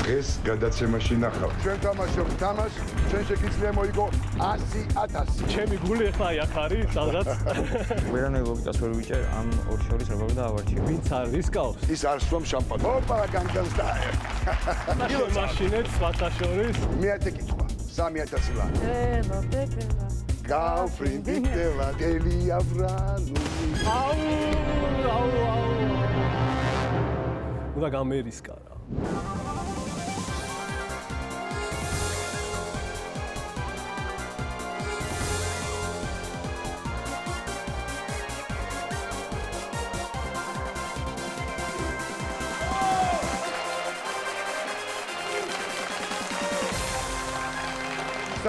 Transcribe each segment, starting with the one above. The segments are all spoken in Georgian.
დღეს გადაცემაში ნახავთ. ჩვენ თამაშობთ თამაშს, ჩვენ შეგიძლია მოიგო 100,000. ჩემი გული ახლა აქ არის, სადღაც. ვერანაირ ლოგიკას ვერ ვიჭერ ამ ორ შორის როგორ დაავარჩიო. ვინც არ რისკავს? ის არ სვამ შამპანს. ოპა, Gangnam Style. მაშინეთ სხვათა შორის. მეათე კითხვა, 3,000 ლარი. Girlfriend itela deliavranu. აუ. უნდა გამერისკა რა.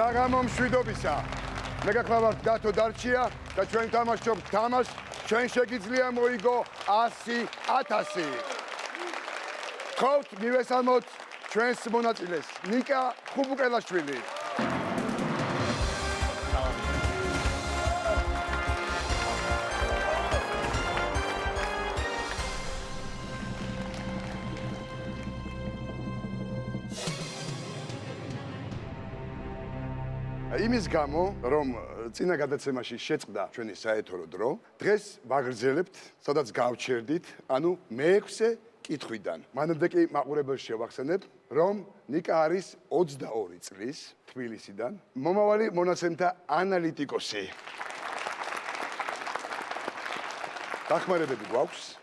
საღამო მშვიდობისა. მე გახლავართ დათო დარჩია და ჩვენ თამაშობთ თამაშს, ჩვენ შეგიძლია მოიგო 100,000. ხავთ მივესალმოთ ჩვენს მონაწილეს, ნიკა ხუბუკელაშვილი. იმის გამო, რომ წინა გადაცემაში შეწყდა ჩვენი საეთერო დრო, დღეს ვაგრძელებთ, სადაც გავჩერდით, ანუ მე-6 კითხვიდან. მანამდე კი მაყურებელს შევახსენებ, რომ ნიკა არის 22 წლის თბილისიდან, მომავალი მონაცემთა ანალიტიკოსი. დახმარებები გვაქვს?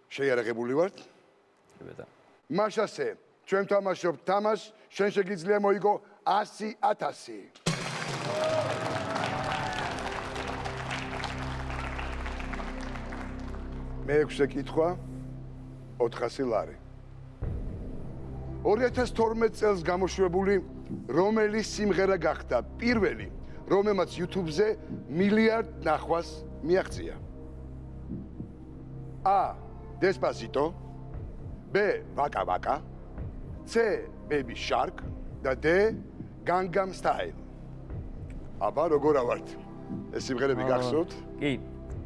შეიარაღებული ვართ? ბედა. მაშასე, ჩვენ თამაშობთ თამაშს, შენ შეგიძლია მოიგო 100,000. მე-6 კითხვა 400 ლარი. 2012 წელს გამოშვებული რომელი სიმღერა გახდა პირველი, რომელმაც YouTube-ზე მილიარდ ნახვას მიაღწია? A. Despacito, B. Waka Waka, C. Baby Shark და D. Gangnam Style. აბა როგორ ავართ? ეს სიმღერები გახსოვთ? კი.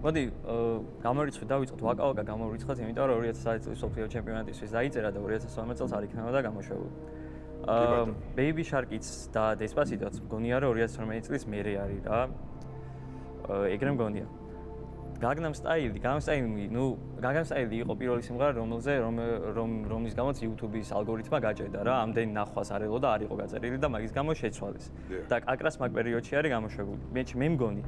მოდი, გამორიცხვით დავიწყოთ ვაკა-ვაკა გამორიცხოთ, იმიტომ რომ 2000 წლის სოფლიო ჩემპიონატისთვის დაიწერა და 2012 წელს არ იქნება და გამოშვებული. Baby Shark-იც და Despacito-ც მგონია რომ 2012 წლის მერე არის რა. ეგრე მგონია. Gangnam Style იყო პირველი სიმღერა, რომლის გამოც YouTube-ის ალგორითმა გაჭედა რა, ამდენი ნახვას არ ელოდა, არ იყო გაწერილი და მაგის გამო შეცვალეს. და აკრას მაგ პერიოდში არის გამოშვებული. მე მგონი,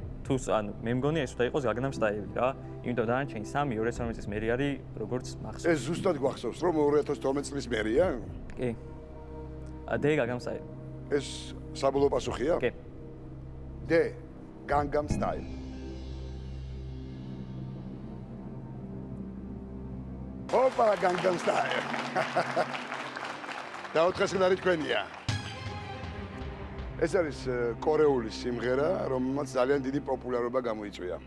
მე მგონი ეს უნდა იყოს Gangnam Style რა, იმიტომ დანარჩენი 3 2012 წლის მერე არის, როგორც მახსოვს. ეს ზუსტად გვახსოვს, რომ 2012 წლის მერეა? კი. D. Gangnam Style. ეს საბოლოო პასუხია? კი. D. Gangnam Style. ოპა, Gangnam Style. და 400 ლარი თქვენია. ეს არის კორეული სიმღერა, რომელმაც ძალიან დიდი პოპულარობა გამოიწვია.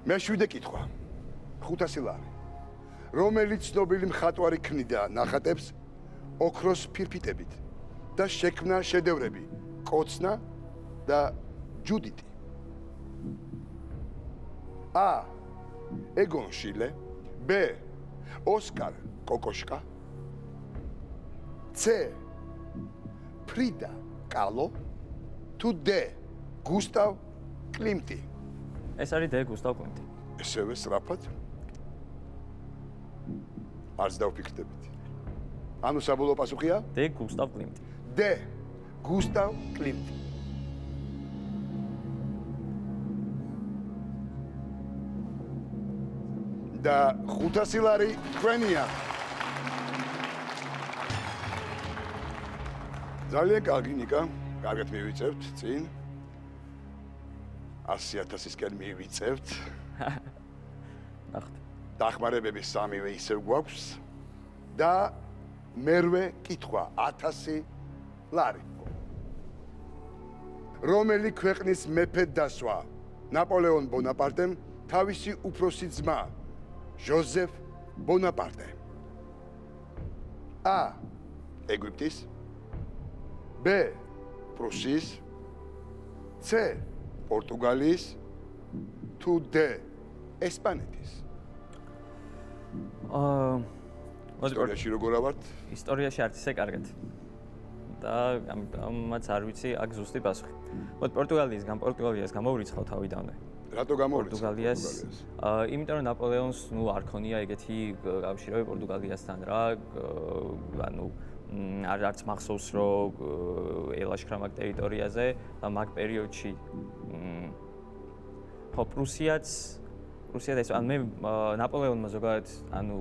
მე-7 კითხვა. 500 ლარი. რომელი ცნობილი მხატვარი ქმნიდა ნახატებს ოქროს ფირფიტებით და შექმნა შედევრები კოცნა და ჯუდიტი? A. Egon Schiele, B. Oskar Kokoschka, C. Frida Kahlo, თუ D. Gustav Klimti. ეს არის D. Gustav Klimti. ესევე სწრაფად? არც დავფიქრდებით. ანუ საბოლოო პასუხია? D. Gustav Klimti. D. Gustav Klimti. და 500 ლარი თქვენია. ძალიან კარგი ნიკა, კარგად მივიწევთ წინ. 100,000-ისკენ მივიწევთ. ნახეთ. დახმარებები 3-ვე ისევ გვაქვს და მერვე კითხვა 1000 ლარი. რომელი ქვეყნის მეფედ დასვა ნაპოლეონ ბონაპარტემ თავისი უფროსი ძმა ჟოზეფ ბონაპარტე? A. ეგვიპტის, B. პრუსიის, C. პორტუგალიის, თუ D. ესპანეთის? ისტორიაში როგორ ავართ? ისტორიაში არც ისე კარგად. და ამაც არ ვიცი აქ ზუსტი პასუხი. მოდი პორტუგალიას გამოვრიცხავ თავიდანვე. რატო გამოვრიცხავ? პორტუგალიას. იმიტომ რომ ნაპოლეონს არ ქონია ეგეთი კავშირები პორტუგალიასთან რა, ანუ არც მახსოვს რომ ელაშქრა მაგ ტერიტორიაზე და მაგ პერიოდში ხო პრუსიაც ეს ან მე ნაპოლეონმა ზოგადად ანუ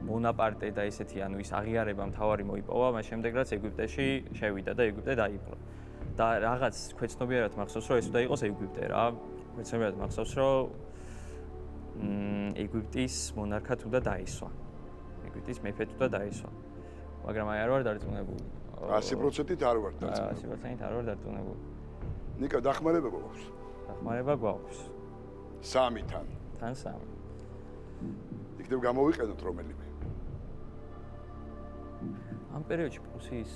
ბონაპარტე და ესეთი ანუ ის აღიარება მთავარი მოიპოვა, მას შემდეგ რაც ეგვიპტეში შევიდა და ეგვიპტე დაიპყრო. და რაღაც ქვეცნობიერად მახსოვს რომ ეს უნდა იყოს ეგვიპტე რა. ქვეცნობიერად მახსოვს რომ ეგვიპტის მონარქად უნდა დაისვა. ეგვიპტის მეფედ უნდა დაისვა. მაგრამ აი არ ვარ დარწმუნებული. 100%-ით არ ვარ დარწმუნებული. 100%-ით არ ვარ დარწმუნებული. ნიკა დახმარება გვაქვს. დახმარება გვაქვს. 3-თან. თან 3. იქნებ გამოვიყენოთ რომელიმე. ამ პერიოდში პრუსიის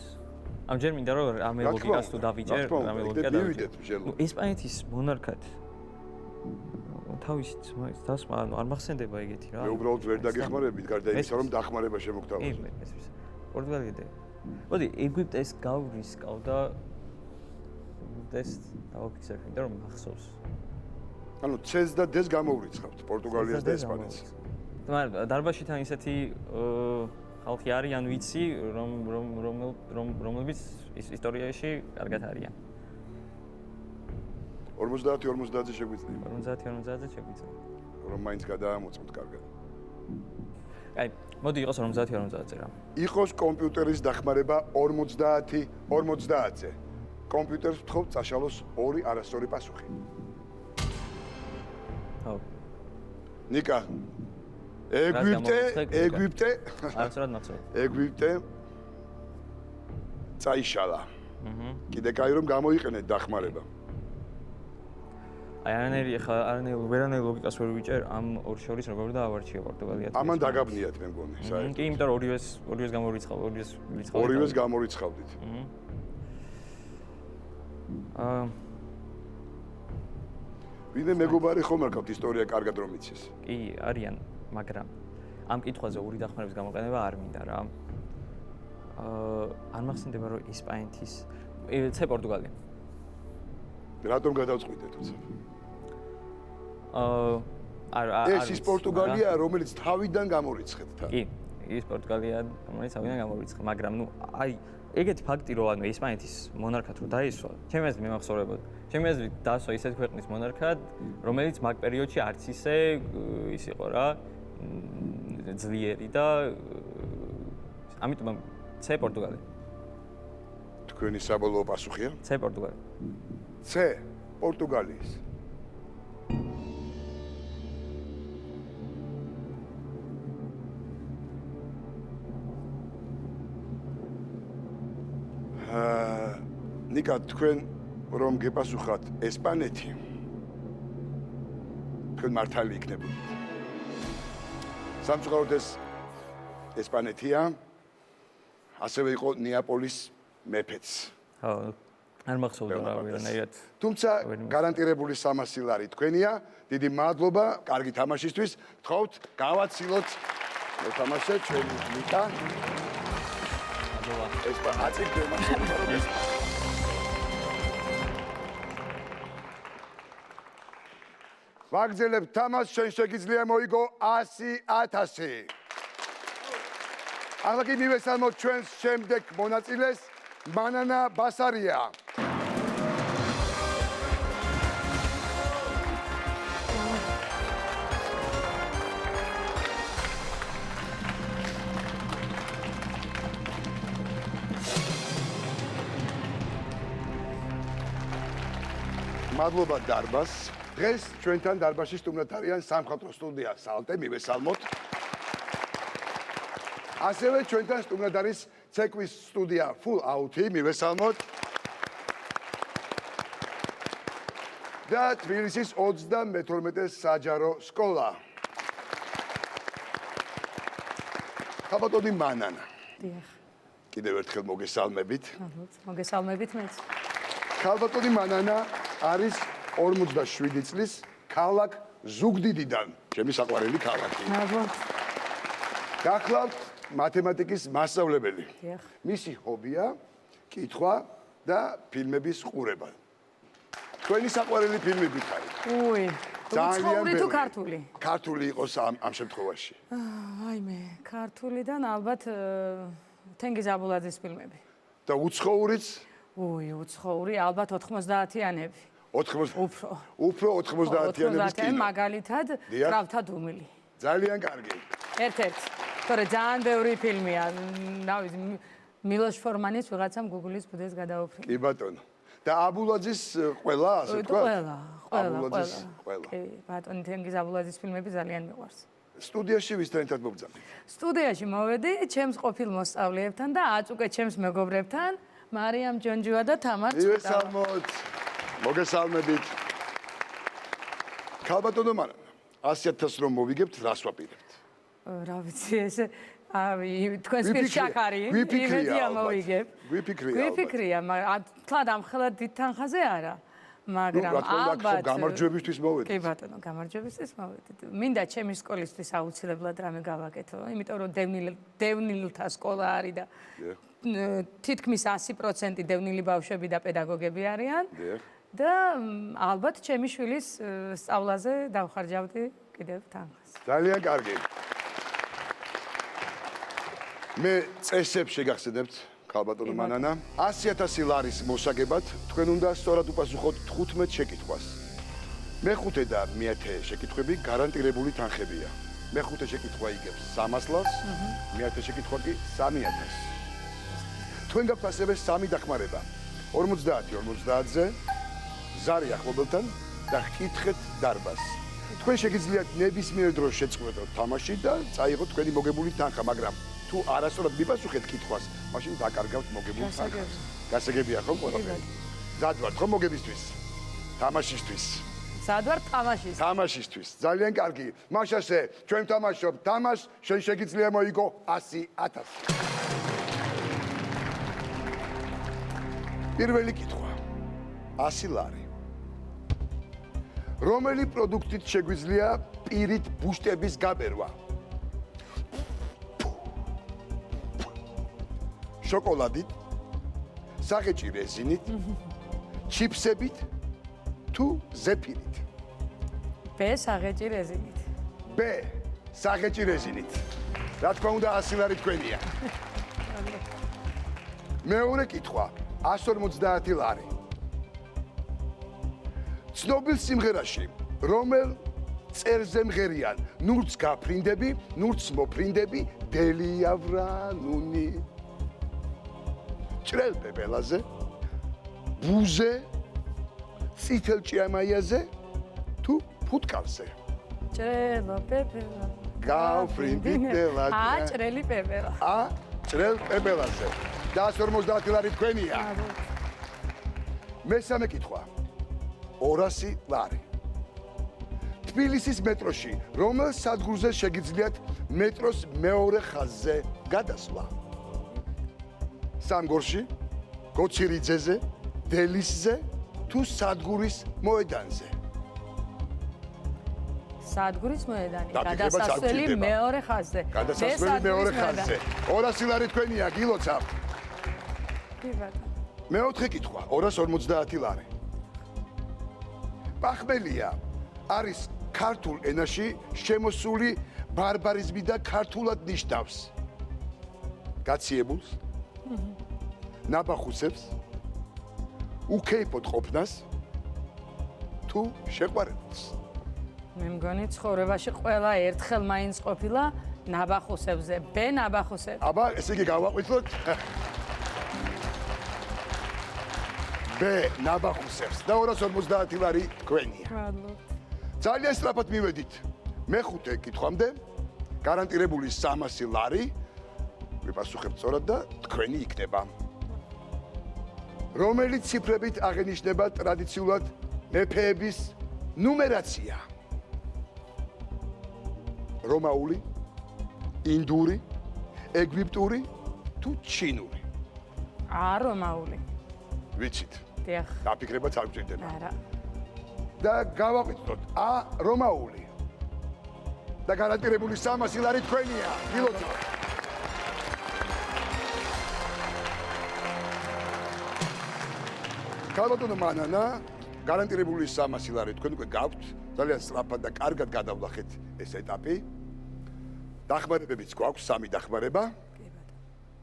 ამ ჯერ მინდა რომ ამ ლოგიკას თუ დავიჭერ, ამ ლოგიკა დავიდეთ მსჯელო. ესპანეთის მონარქად თავისი დასმა ანუ არ მახსენდება ეგეთი რა. მე უბრალოდ ვერ დაგეხმარებით, გარდა იმისა რომ დახმარება შემოგთავაზა. პორტუგალია. მოდი ეგვიპტეს გავრისკავ და ეს დავაფიქსებ, იმიტომ რომ მახსოვს. ანუ C-ს და D-ს გამოვრიცხავთ, პორტუგალიას და ესპანეთს. მაგრამ დარბაშიდან ისეთი ხალხი არიან ვიცი, რომლებიც ისტორიაში კარგად არიან. 50-50-ზე შეგვიძლია. 50-50-ზე შეგვიძლია. რომ მაინც გადაამოწმოთ კარგად. აი, მოდი იყოს 50-50-ზე რა. იყოს კომპიუტერის დახმარება 50-50-ზე. კომპიუტერს ვთხოვთ წაშალოს 2 არასწორი პასუხი. ხო. ნიკა ეგვიპტე არასწორად მახსოვს. ეგვიპტე წაიშალა. კიდე კაი რომ გამოიყენეთ დახმარება. აი არანაირი ლოგიკას ვერ ვიჭერ ამ ორ შორის როგორ დაავარჩია პორტუგალია. ამან დაგაბნიათ მე მგონი საერთოდ. კი, იმიტომ რომ ორივეს გამორიცხავ, ორივეს გამორიცხავდით. ვინმე მეგობარი ხომ არ გაქვთ ისტორია კარგად რომ იცის? კი, არიან, მაგრამ ამ კითხვაზე ორი დახმარების გამოყენება არ მინდა რა. არ მახსენდება რომ ესპანეთის C პორტუგალია. რატომ გადავწყვიტე თუცა? ეს ის პორტუგალია, რომელიც თავიდან გამორიცხეთ თან. კი, ის პორტუგალია, რომელიც თავიდან გამორიცხა, მაგრამ ნუ აი ეგეთი ფაქტი რომ ანუ ესპანეთის მონარქად რო დაისვა, ჩემი აზრით მემახსოვრებოდა. ჩემი აზრით დაასვა ისეთ ქვეყნის მონარქად, რომელიც მაგ პერიოდში არც ისე ის იყო რა, ძლიერი და ამიტომ C პორტუგალია. თქვენი საბოლოო პასუხია? C პორტუგალია. C პორტუგალიის. ნიკა თქვენ რომ გეპასუხათ ესპანეთი თქვენ მართალი იქნებოდით. სამწუხაროდ ეს ესპანეთია, ასევე იყო ნეაპოლის მეფეც. ხო, არ მახსოვდა რა ვერანაირად. თუმცა გარანტირებული 300 ლარი თქვენია. დიდი მადლობა, კარგი თამაშისთვის. გთხოვთ, გავაცილოთ მოთამაშე ჩვენი ნიკა. მადლობა. ეს აწიგ გემახსოვდა. ვაგრძელებთ თამაშს, შენ შეგიძლია მოიგო 100,000. ახლა კი მივესალმოთ ჩვენს შემდეგ მონაწილეს, მანანა ბასარია. მადლობა დარბას. დღეს ჩვენთან დარბაზში სტუმრად არიან სამხატვრო სტუდია სალტე, მივესალმოთ. ასევე ჩვენთან სტუმრად არის ცეკვის სტუდია Full Out-ი, მივესალმოთ. და თბილისის 32 საჯარო სკოლა. ხაბატონი მანანა. დიახ. კიდევ ერთხელ მოგესალმებით. მოგესალმებით მეც. ხალბატონი მანანა არის 47 წლის ქალაქ ზუგდიდიდან. ჩემი საყვარელი ქალაქი. მადლობა. გახლავთ მათემატიკის მასწავლებელი. დიახ. მისი ჰობია კითხვა და ფილმების ყურება. თქვენი საყვარელი ფილმი გითხარით. უი. უცხოური თუ ბევრი. ქართული? ქართული იყოს ამ შემთხვევაში. აიმე, ქართულიდან ალბათ თენგიზ აბულაძის ფილმები. და უცხოურიც უი, უცხოური ალბათ 90-იანები. 80 უფრო. უფრო 90-იანების 90-იანი კინო. მაგალითად დიახ. კრავთა დუმილი. ძალიან კარგი. ერთ-ერთი. თორე ძალიან ბევრი ფილმია. ნავი მილოშ ფორმანის ვიღაცამ გუგლის ბუდეს გადაუფრინე. კი ბატონო. და აბულაძის ყველა, ასე თქვა? ყველა. ყველა. კი, ბატონი თენგიზ აბულაძის ფილმები ძალიან მიყვარს. სტუდიაში ვისთან ერთად მობრძანდი? სტუდიაში მოვედი ჩემს ყოფილ მოსწავლეებთან და აწუკე ჩემს მეგობრებთან, მარიამ ჯონჯუა და თამარ წვიტავა. მოგესალმოთ. მოგესალმებით. ქალბატონო მარა 100.000 რომ მოვიგებთ, რას ვაპირებთ? რა ვიცი ესე თქვენს პირ შაქარი გვიფიქრია ალბათ. მოვიგებ. გვიფიქრია, მაგრამ თლად ამხელა დიდ თანხაზე არა. მაგრამ ალბათ გამარჯვებისთვის მოვედით. კი ბატონო, გამარჯვებისთვის მოვედით. მინდა ჩემი სკოლისთვის აუცილებლად რამე გავაკეთო, იმიტომ რომ დევნილთა სკოლა არის და თითქმის 100% დევნილი ბავშვები და პედაგოგები არიან. და ალბათ ჩემი შვილის სწავლაზე დავხარჯავდი კიდევ თანხას. ძალიან კარგი. მე წესებს შეგახსენებთ, ქალბატონო მანანა. 100.000 ლარის მოსაგებად თქვენ უნდა სწორად უპასუხოთ 15 შეკითხვას. მეხუთე და მეათე შეკითხვები გარანტირებული თანხებია. მეხუთე შეკითხვა იგებს 300 ლარს, მეათე შეკითხვა კი 3.000. თქვენ გაქვთ ასევე 3 დახმარება. 50-50-ზე ზარი ახლობელთან და ხკითხეთ დარბაზს. თქვენ შეგიძლიათ ნებისმიერ დროს შეწყვეტოთ თამაში და წაიღოთ თქვენი მოგებული თანხა, მაგრამ თუ არასწორად მიპასუხეთ კითხვას, მაშინ დაკარგავთ მოგებულ თანხას. გასაგებია ხო ყველაფერი? მზად ვართ ხო მოგებისთვის? თამაშისთვის. მზად ვარ თამაშისთვის. თამაშისთვის. ძალიან კარგი. მაშასე ჩვენ თამაშობ თამაშს, შენ შეგიძლია მოიგო 100.000. პირველი კითხვა. 100 ლარი. რომელი პროდუქტით შეგვიძლია პირით ბუშტების გაბერვა? შოკოლადით, საღეჭი რეზინით, ჩიფსებით თუ ზეფირით? ბ საღეჭი რეზინით. ბ საღეჭი რეზინით. რა თქმა უნდა 100 ლარი თქვენია. მეორე კითხვა 150 ლარი. ცნობილ სიმღერაში რომელ წერზე მღერიან ნურც გაფრინდები, ნურც მოფრინდები, დელიავრანუნი. ჭრელ პეპელაზე, ბუზე, წითელ ჭიამაიაზე თუ ფუტკალზე? ჭრელო პეპელა. გავფრინდილა. ჭრელი პეპელა. ჭრელ პეპელაზე. 150 ლარი თქვენია. მესამე კითხვა. 200 ლარი. თბილისის მეტროში რომელ სადგურზე შეგიძლიათ მეტროს მეორე ხაზზე გადასვლა? სამგორში, გოჩირიძეზე, დელისზე თუ სადგურის მოედანზე? სადგურის მოედანი, დაფიქრება გადასასვლელი სადგურდება. მეორე ხაზზე. გადასასვლელი მეორე ხაზზე. 200 ლარი თქვენია, გილოცავ. კი ბატონო. მეოთხე კითხვა, 250 ლარი. პახმელია არის ქართულ ენაში შემოსული ბარბარიზმი და ქართულად ნიშნავს გაციებულს, ნაბახუსებს, უქეიფოდ ყოფნას თუ შეყვარებულს? მე მგონი ცხოვრებაში ყველა ერთხელ მაინც ყოფილა ნაბახუსებზე, ბ ნაბახუსებზე. აბა, ესე იგი გავაყვითლოთ. ბ ნაბახუსებს და 250 ლარი თქვენია. მადლობთ. ძალიან სწრაფად მივედით. მეხუთე კითხვამდე გარანტირებული 300 ლარი ვიპასუხებთ სწორად და თქვენი იქნება. რომელი ციფრებით აღენიშნება ტრადიციულად მეფეების ნუმერაცია? რომაული, ინდური, ეგვიპტური თუ ჩინური? რომაული. ვიცით. დიახ. დაფიქრებაც არ გჭირდება. არა. და გავაყვითოთ რომაული. და გარანტირებული 300 ლარი თქვენია. გილოცავ. ქალბატონო მანანა, გარანტირებული 300 ლარი თქვენ უკვე გაქვთ. ძალიან სწრაფად და კარგად გადავლახეთ ეს ეტაპი. დახმარებებიც გვაქვს, 3 დახმარება.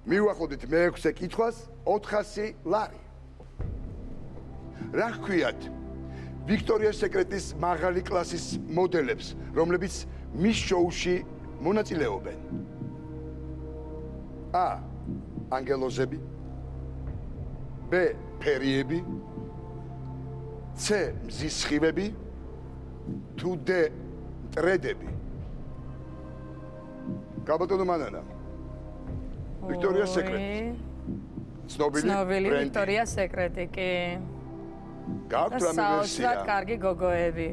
მივუახლოვდით მე-6 კითხვას 400 ლარი. რა გქვიათ ვიქტორიას სეკრეტის მაღალი კლასის მოდელებს, რომლებიც მის შოუში მონაწილეობენ? A. ანგელოზები. B. ფერიები. C. მზის სხივები. თუ D. მტრედები. ქალბატონო მანანა. ვიქტორიას სეკრეტი. ცნობილი ბრენდი. ვიქტორიას სეკრეტი კი. გაქვთ რამე ვერსია? საოცრად კარგი გოგოები.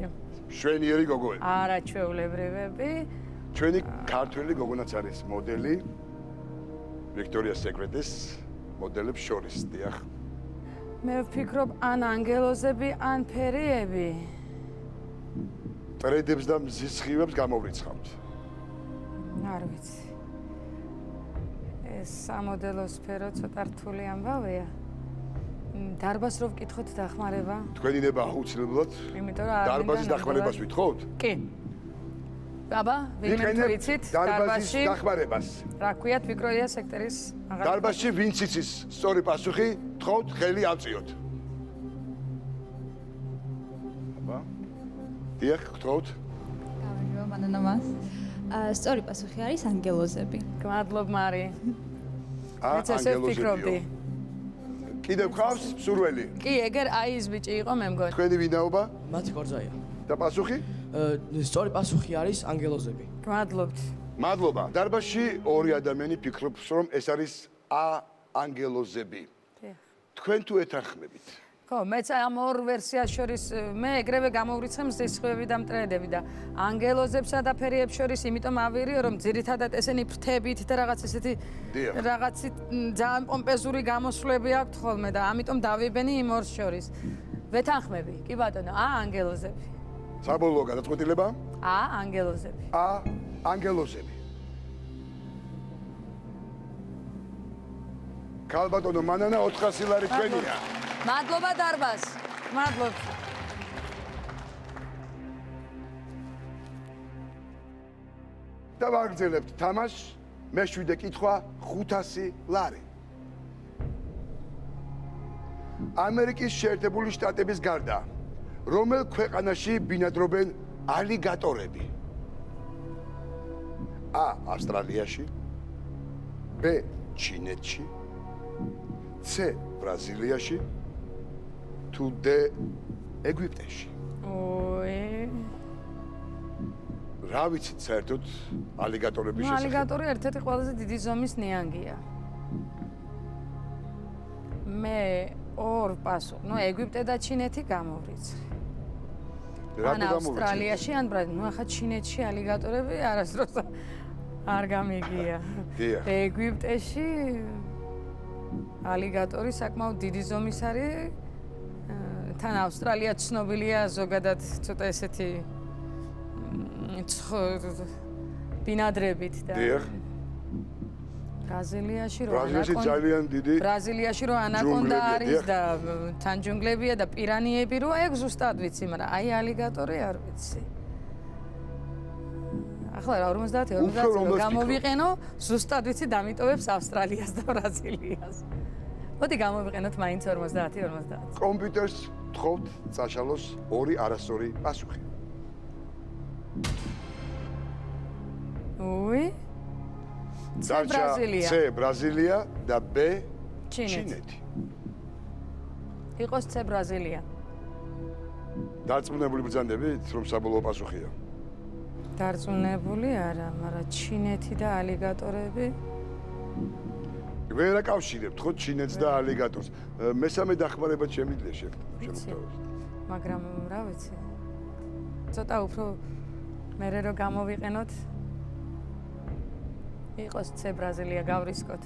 შვენიერი გოგოები. არაჩვეულებრივები. ჩვენი ქართველი გოგონაც არის მოდელი. ვიქტორიას სეკრეტის მოდელებს შორის, დიახ. მე ვფიქრობ ან ანგელოზები, ან ფერიები. ტრედებს და მზის სხივებს გამოვრიცხავთ. არ ვიცი. ეს სამოდელო სფერო ცოტა რთული ამბავია. დარბას რო ვკითხოთ დახმარება? თქვენი ნება აუცილებლად იმიტომ რომ არ დარბაზის დახმარებას ვითხოვთ? კი. აბა, ვინმე ვიცით დარბაზის დახმარებას. რა ქვიათ ვიქტორიას სექტორის მაღალი დარბაზში ვინც იცის სწორი პასუხი, თხოვთ ხელი აწიოთ. აბა. დიახ, თხოვთ. გამარჯობა მანანამას. სწორი პასუხი არის ანგელოზები. გმადლობ მარი. აა, მეც ესე ვფიქრობდი. კიდევ ხავს სურველი? კი, ეგერ აი ეს ბიჭი იყო მე მგონი. თქვენი ვინაობა მათი ქორწაია. და პასუხი? სწორი პასუხი არის ანგელოზები. გმადლობთ. მადლობა. დარბაზში ორი ადამიანი ფიქრობს, რომ ეს არის A ანგელოზები. თქვენ თუ ეთანხმებით? ხო, მეც ამ ორ ვერსიას შორის მე ეგრევე გამოვრიცხე მზის სხივები და მტრედები და ანგელოზებსა და ფერიებს შორის იმიტომ ავირიო, რომ ძირითადად ესენი ფრთებით და რაღაც ესეთი დიახ. რაღაცით ძალიან პომპეზური გამოსვლები აქვთ ხოლმე და ამიტომ დავიბენი იმ ორს შორის. ვეთანხმები, კი ბატონო, ანგელოზები. საბოლოო გადაწყვეტილება? ანგელოზები. ანგელოზები. ქალბატონო მანანა 400 ლარი თქვენია. მადლობა დარბაზ. მადლობ. და ვაგრძელებთ თამაშს. მე-7 კითხვა 500 ლარი. ამერიკის შეერთებული შტატების გარდა რომელ ქვეყანაში ბინადრობენ ალიგატორები? A. ავსტრალიაში. B. ჩინეთში. C. ბრაზილიაში. თუ D. ეგვიპტეში. რა ვიცით საერთოდ ალიგატორების შესახებ? ალიგატორი ერთ-ერთი ყველაზე დიდი ზომის ნიანგია. მე ორ პასუხ, ეგვიპტე და ჩინეთი გამოვრიცხე. ან ავსტრალიაში, ან ბრაზილიაში. ახლა ჩინეთში ალიგატორები არასდროს არ გამიგია. ეგვიპტეში ალიგატორი საკმაოდ დიდი ზომის არის. თან ავსტრალია ცნობილია ზოგადად ცოტა ესეთი ბინადრებით და ბრაზილიაში ძალიან დიდი ბრაზილიაში რო ანაკონდა არის და თან ჯუნგლებია და პირანიები რო ეგ ზუსტად ვიცი, მაგრამ აი ალიგატორი არ ვიცი. ახლა რა 50 გამოვიყენო, ზუსტად ვიცი დამიტოვებს ავსტრალიას და ბრაზილიას. მოდი გამოვიყენოთ მაინც 50. კომპიუტერს თხოვთ წაშალოს ორი არასწორი პასუხი. ბრაზილია. C ბრაზილია და B ჩინეთი. იყოს C ბრაზილია. დარწმუნებული ბრძანდებით, რომ საბოლოო პასუხია? დარწმუნებული არა, მაგრამ ჩინეთი და ალიგატორები ვერ აკავშირებთ ხო ჩინეთს და ალიგატორს. მესამე დახმარება შემიძლია შემოთავაზოთ. მაგრამ რა ვიცი. ცოტა უფრო მერე რო გამოვიყენოთ იყოს C ბრაზილია, გავრისკოთ.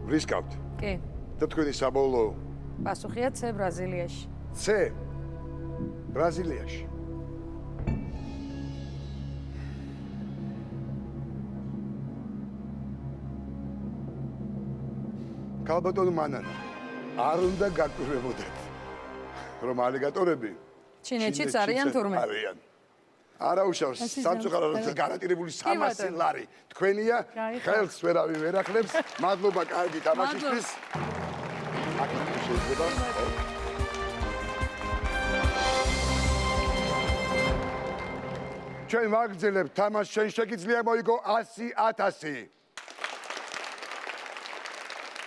ვრისკავთ? კი. და თქვენი საბოლოო პასუხია C ბრაზილიაში. C ბრაზილიაში. ქალბატონო მანანა, არ უნდა გაკვირვებოდეთ, რომ ალიგატორები ჩინეთშიც არიან თურმე? არიან. არა უშავს, სამწუხაროდ გარანტირებული 300 ლარი თქვენია, ხელს ვერავინ ვერ ახლებს. მადლობა კარგი თამაშისთვის. აკეთებს შეიძლება. ჩვენ ვაგრძელებთ თამაშს, ჩვენ შეგიძლია მოიგო 100,000.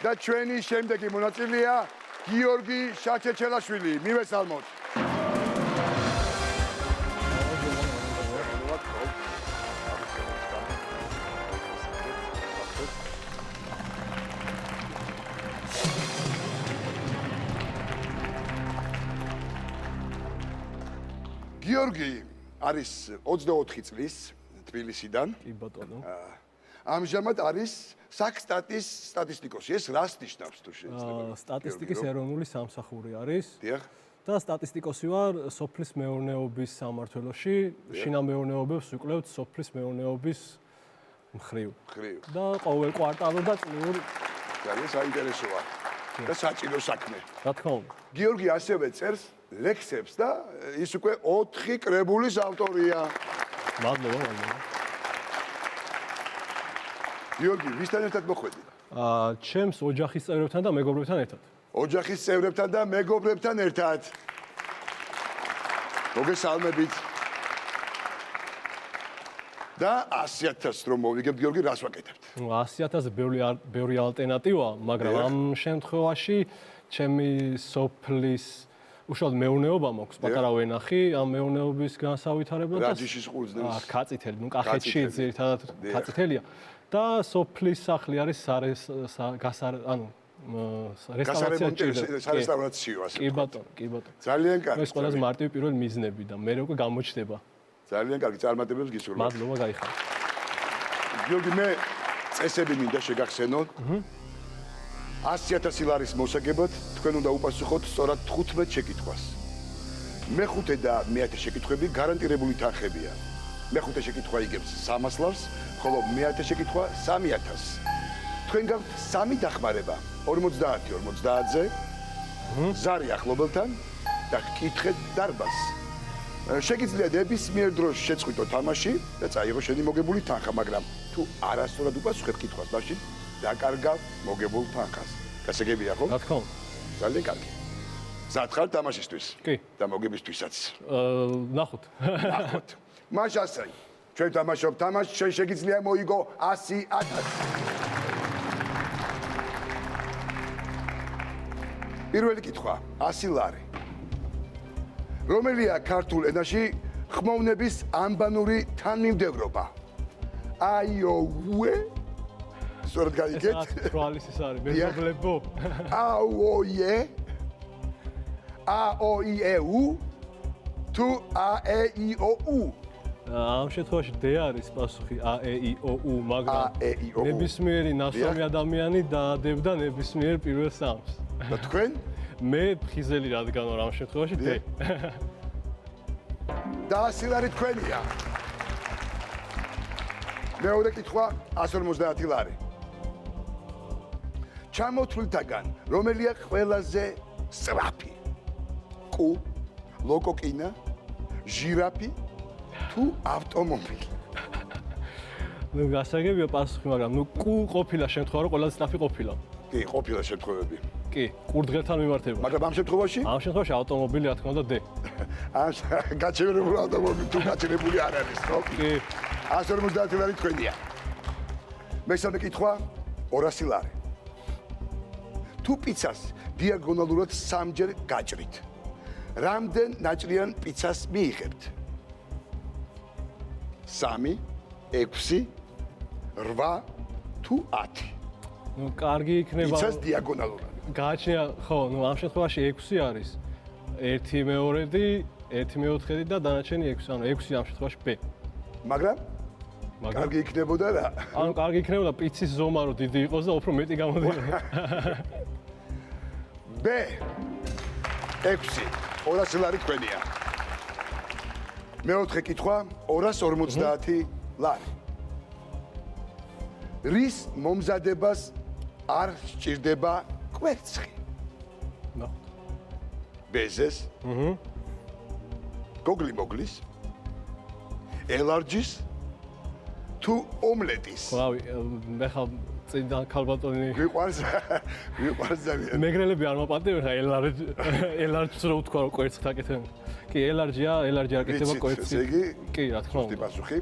და ჩვენი შემდეგი მონაწილეა გიორგი შაჩეჩელაშვილი. მივესალმოთ. გიორგი არის 24 წლის თბილისიდან. კი ბატონო. ამჟამად არის საქსტატის სტატისტიკოსი. ეს რას ნიშნავს თუ შეიძლება? სტატისტიკის ეროვნული სამსახური არის. დიახ. და სტატისტიკოსი ვარ სოფლის მეურნეობის სამმართველოში. შინამეურნეობებს ვიკვლევთ სოფლის მეურნეობის მხრივ. და ყოველ კვარტალურ და წლიურ ძალიან საინტერესოა. და საჭირო საქმე. რა თქმა უნდა. გიორგი ასევე წერს ლექსებს და ის უკვე 4 კრებულის ავტორია. მადლობა. გიორგი, ვისთან ერთად მოხვედი? ჩემს ოჯახის წევრებთან და მეგობრებთან ერთად. ოჯახის წევრებთან და მეგობრებთან ერთად. მოგესალმებით. და 100,000 რომ მოვიგებთ გიორგი, რას ვაკეთებთ? 100,000 ბევრი ალტერნატივა, მაგრამ ამ შემთხვევაში ჩემი სოფლის უშუალოდ მეურნეობა მოქვს, პატარა ვენახი, ამ მეურნეობის განსავითარებლად რა ჯიშის ყურძნებს? კაცითელი, ნუ კახეთში ძირითადად კაცითელია. და სოფლის სახლი არის სარესტავრაციო ასე. კი ბატონო, კი ბატონო. ძალიან კარგი. ეს ყველაზე მარტივი პირველი მიზნები და მე უკვე გამოჩნდება. ძალიან კარგი წარმატებებს გისურვებთ. მადლობა, გაიხარეთ. გიორგი, მე წესები მინდა შეგახსენოთ. 100,000 ლარის მოსაგებად თქვენ უნდა უპასუხოთ სწორად 15 შეკითხვას. მეხუთე და მეათე შეკითხვები გარანტირებული თანხებია. მეხუთე შეკითხვა იგებს 300 ლარს, ხოლო მეათე შეკითხვა 3,000. თქვენ გაქვთ 3 დახმარება. 50-50-ზე. ზარი ახლობელთან და გკითხეთ დარბაზს. შეგიძლია ნებისმიერ დროს შეწყვიტო თამაში და წაიღო შენი მოგებული თანხა, მაგრამ თუ არასწორად უპასუხებ კითხვას, მაშინ დაკარგავ მოგებულ თანხას. გასაგებია ხო? რა თქმა უნდა. ძალიან კარგი. მზად ხარ თამაშისთვის? კი. და მოგებისთვისაც. ნახოთ. ნახოთ. მაშ ასე. ჩვენ თამაშობთ თამაშს, ჩვენ შეგიძლია მოიგო 100,000. პირველი კითხვა, 100 ლარი. რომელია ქართულ ენაში ხმოვნების ანბანური თანმიმდევრობა? აიოუე? სწორად გაიგეთ? თვალის ის არის, მეზობლებო. აოიე? აოიეუ? თუ აეიოუ? ამ შემთხვევაში დ არის პასუხი აეიოუ, მაგრამ AEOU. ნებისმიერი ნასვამი ადამიანი დაადებდა ნებისმიერ პირველ სამს. და თქვენ? მე ფხიზელი რადგან ვარ ამ შემთხვევაში დ. და 100 ლარი თქვენია. მეორე კითხვა 150 ლარი. ჩამოთვლილთაგან რომელია ყველაზე სწრაფი? კუ, ლოკოკინა, ჟირაფი თუ ავტომობილი? ნუ გასაგებია პასუხი, მაგრამ ნუ კუ ყოფილა შემთხვევა, რომ ყველაზე სწრაფი ყოფილა. კი, ყოფილა შემთხვევები. კი, კურდღელთან მიმართება. მაგრამ ამ შემთხვევაში? ამ შემთხვევაში ავტომობილი რა თქმა უნდა დ. გაჩერებული ავტომობილი თუ გაჩერებული არ არის, ხო? კი. 150 ლარი თქვენია. მესამე კითხვა 200 ლარი. თუ პიცას დიაგონალურად 3-ჯერ გაჭრით, რამდენ ნაჭრიან პიცას მიიღებთ? 3, 6, 8 თუ 10? ნუ კარგი იქნება. პიცას დიაგონალურად. გააჩნია, ხო, ნუ ამ შემთხვევაში 6 არის. 1 მეორედი, 1 მეოთხედი და დანარჩენი 6, ანუ 6 ამ შემთხვევაში B. მაგრამ კარგი იქნებოდა რა? ანუ კარგი იქნებოდა პიცის ზომა რო დიდი იყოს და უფრო მეტი გამოდიოდა. B 6 200 ლარი თქვენია. მეოთხე კითხვა 250 ლარი. რის მომზადებას არ სჭირდება კვერცხი. ნახოთ. ბეზეს. გოგლი მოგლის. ელარჯის თუ ომლეტის. რავი, მე ხა წინდან ქალბატონი მიყვარს ძალიან. მეგრელები არ მოპატიებენ, ხა ელარჯს რო ვთქვა, რომ კვერცხს აკეთებენ. კი, ელარჯია, ელარჯი აკეთება კვერცხს. ესე იგი, კი, რა თქმა სუსტი უნდა. პასუხი.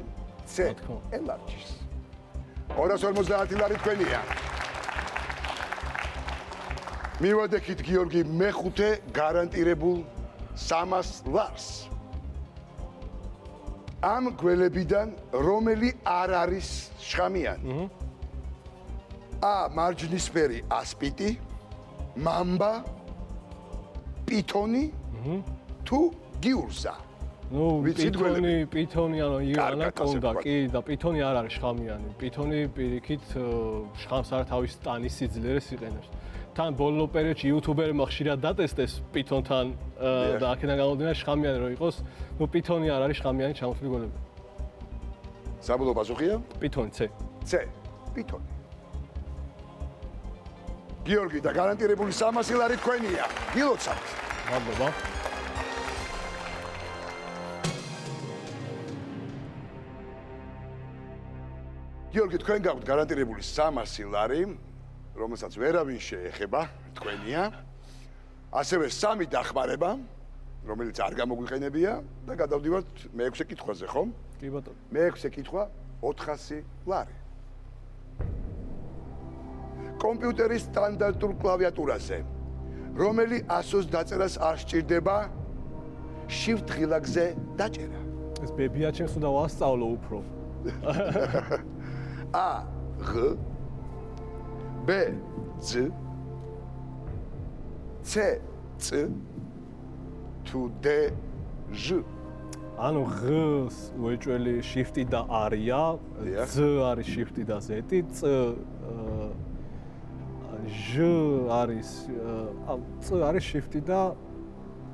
C. რა თქმა უნდა. ელარჯის. 250 ლარი თქვენია. მივადექით გიორგი მეხუთე გარანტირებულ 300 ლარს. ამ გველებიდან რომელი არ არის შხამიანი? A. მარჯნისფერი ასპიტი, მამბა, პითონი თუ გიურზა? ნუ ვიცით პითონი ანუ იანა კარგად, ასე კონდა, ვთქვათ. კი და პითონი არ არის შხამიანი. პითონი პირიქით შხამს არ თავის ტანის სიძლიერეს იყენებს. თან ბოლო პერიოდში იუთუბერებმა ხშირად დატესტეს პითონთან და აქედან გამომდინარე შხამიანი რო იყოს, ნუ პითონი არ არის შხამიანი ჩამოთვლილი გველები. საბოლოო პასუხია? პითონი C. C. პითონი. გიორგი და გარანტირებული 300 ლარი თქვენია. გილოცავთ. მადლობა. გიორგი, თქვენ გაქვთ გარანტირებული 300 ლარი, რომელსაც ვერავინ შეეხება, თქვენია. ასევე 3 დახმარება, რომელიც არ გამოგვიყენებია და გადავდივართ მე-6 კითხვაზე, ხომ? კი ბატონო. მე-6 კითხვა 400 ლარი. კომპიუტერის სტანდარტულ კლავიატურაზე, რომელი ასოს დაწერას არ სჭირდება shift ღილაკზე დაჭერა. ეს ბებია ჩემს უნდა ვასწავლო უფრო. A, G, B, Z, C, C, თუ D, Ž. ანუ G-ს უეჭველი shift-ი და R-ია, Z არის shift-ი და Z-ი, Ž არის C არის shift-ი და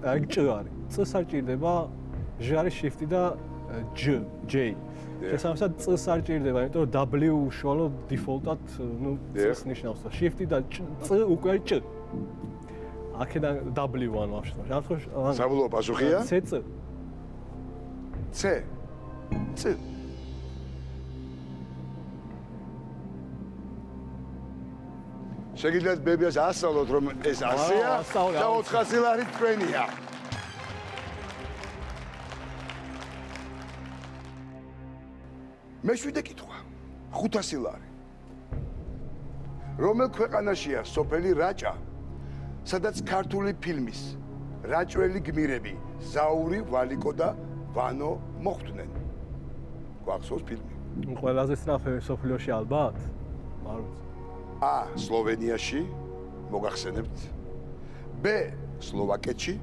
აი J არის. C-ს არ ჭირდება, J არის shift-ი და J. შესაბამისად C-ს არ ჭირდება, იმიტომ რომ W უშუალოდ დიფოლტად, ნუ C-ს ნიშნავს და shift-ი და C უკვე არის J. აქედან W ანუ აღშფოთებთ. ამ შემთხვევაში საბოლოო პასუხია? C. C. C. შეგიძლიათ ბებიას ასწავლოთ, რომ ეს ასეა ასწავლე, და 400 ლარი თქვენია. მე-7 კითხვა. 500 ლარი. რომელ ქვეყანაშია სოფელი რაჭა, სადაც ქართული ფილმის რაჭველი გმირები ზაური, ვალიკო და ვანო მოხვდნენ? გვახსოვს ფილმი? ყველაზე სწრაფი სოფლიოში ალბათ? არ ვიცი. A. სლოვენიაში, მოგახსენებთ. B. სლოვაკეთში.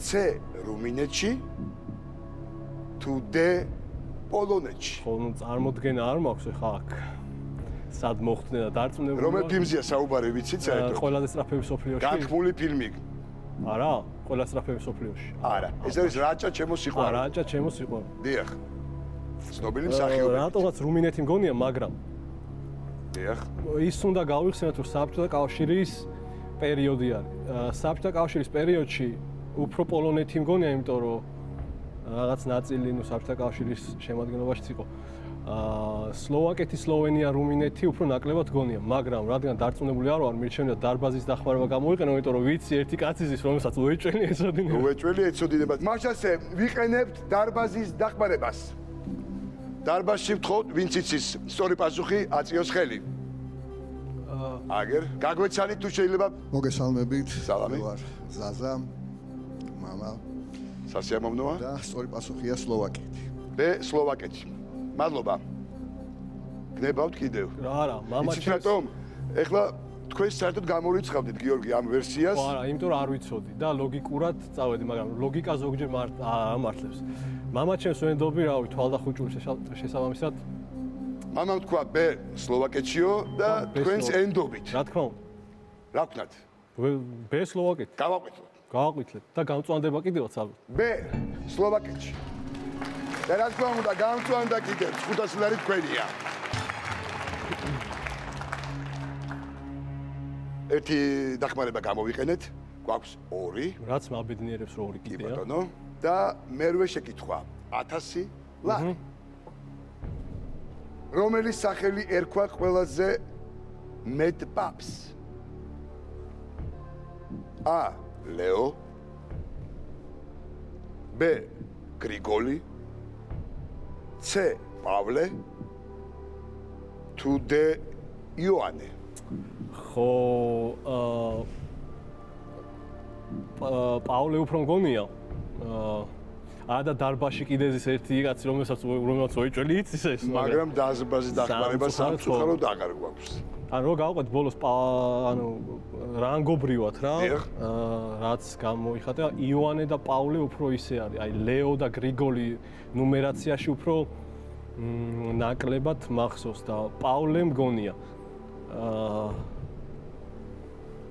C. რუმინეთში. თუ D. პოლონეთში. ხო, ნუ წარმოდგენა არ მაქვს ხა აქ. სად მოხდნენ და დარწმუნებული რომელ ფილმზეა საუბარი, ვიცით საერთოდ? ყველაზე სწრაფი სოფლიოში? განთქმული ფილმი. არა, ყველაზე სწრაფი სოფლიოში. არა, ეს არის რაჭა ჩემო სიყვარული. რაჭა ჩემო სიყვარული. დიახ. ცნობილი მსახიობი. რატომაც რუმინეთი მგონია, მაგრამ დიახ. ის უნდა გავიხსენოთ, რომ საბჭოთა კავშირის პერიოდი არის. საბჭოთა კავშირის პერიოდში უფრო პოლონეთი მგონია, იმიტომ რომ რაღაც ნაწილი ნუ საბჭოთა კავშირის შემადგენლობაშიც იყო. სლოვაკეთი, სლოვენია, რუმინეთი უფრო ნაკლებად გონია, მაგრამ რადგან დარწმუნებული არ ვარ, მირჩენია დარბაზის დახმარება გამოიყენო, იმიტომ რომ ვიცი ერთი კაცი ზის, რომელსაც უეჭველი ეცოდინება. უეჭველი ეცოდინება. მაშასე ვიყენებთ დარბაზის დახმარებას. დარბაზში ვთხოვთ, ვინც იცის სწორი პასუხი, აწიოს ხელი. აგერ, გაგვეცანით თუ შეიძლება მოგესალმებით. სალამი. ვარ ზაზა, მამა სასიამოვნოა. და სწორი პასუხია სლოვაკეთი. B. სლოვაკეთი. მადლობა. გნებავთ კიდევ. არა, მამა იცით რატომ? ეხლა თქვენ საერთოდ გამორიცხავდით გიორგი ამ ვერსიას. ხო, არა, იმიტომ რომ არ ვიცოდი და ლოგიკურად წავედი, მაგრამ ლოგიკა ზოგჯერ ამართლებს. მამა ჩემს ვენდობი, რავი, თვალდახუჭული შესაბამისად. მამამ თქვა B. სლოვაკეთშიო და თქვენს ენდობით. რა თქმა უნდა. რა ვქნათ? B სლოვაკეთი. გავაყვითლოთ. გავაყვითლეთ და გამწვანდება კიდევაც ალბათ. B. სლოვაკეთში. და რა თქმა უნდა, გამწვანდა კიდევ 500 ლარი თქვენია. ერთი დახმარება გამოვიყენეთ. გვაქვს 2. რაც მაბედნიერებს რომ 2 კი კიდეა. ბატონო. და მერვე შეკითხვა 1000 ლარი. რომელი სახელი ერქვა ყველაზე მეტ პაპს? A. ლეო B. გრიგოლი C. პავლე თუ D. იოანე. ხო, პავლე უფრო მგონია. და დარბაში კიდე ეს ერთი კაცი რომელსაც ოიჭველი იცის ეს, მაგრამ დაზბაზი დახმარება სამწუხაროდ აღარ გვაქვს. ანუ რო გავყვეთ ბოლოს ანუ რანგობრივად რა, რაც გამოიხატება, იოანე და პავლე უფრო ისე არის. აი ლეო და გრიგოლი ნუმერაციაში უფრო ნაკლებად მახსოვს და პავლე მგონია.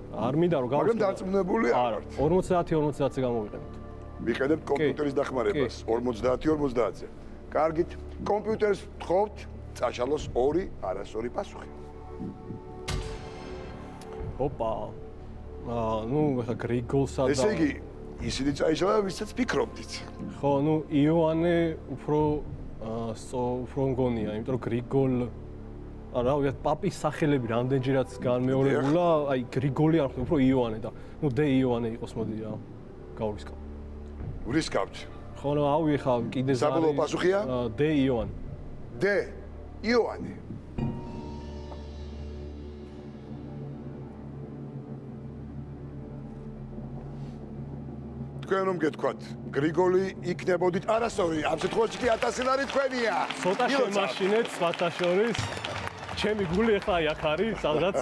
არ მინდა რომ გავხსნა. მაგრამ დარწმუნებული არ ვართ. 50-50-ზე გამოვიყენოთ. ვიყენებთ კომპიუტერის დახმარებას 50-50-ზე. კარგით, კომპიუტერს ვთხოვთ, წაშალოს 2 არასწორი პასუხი. ოპა. ნუ ხა გრიგოლსა და ესე იგი, ისინი წაიშალა, ვისაც ფიქრობდით. ხო, ნუ იოანე უფრო უფრო მგონია, იმიტომ რომ გრიგოლ რა ვიცი, პაპის სახელები რამდენჯერაც განმეორებულა, აი გრიგოლი არ ხდება, უფრო იოანე და ნუ დე იოანე იყოს, მოდი რა. გავრისკავ. ვრისკავთ. ხო, ნუ ავიღა კიდე ზარი. საბოლოო პასუხია? დე იოანე. დე იოანე. თქვენ რომ გეთქვათ, გრიგოლი იქნებოდით არასწორი, ამ შემთხვევაში კი 1000 ლარი თქვენია. ცოტა შემაშინეთ სხვათა შორის. ჩემი გული ახლა აი აქ არის, სადღაც.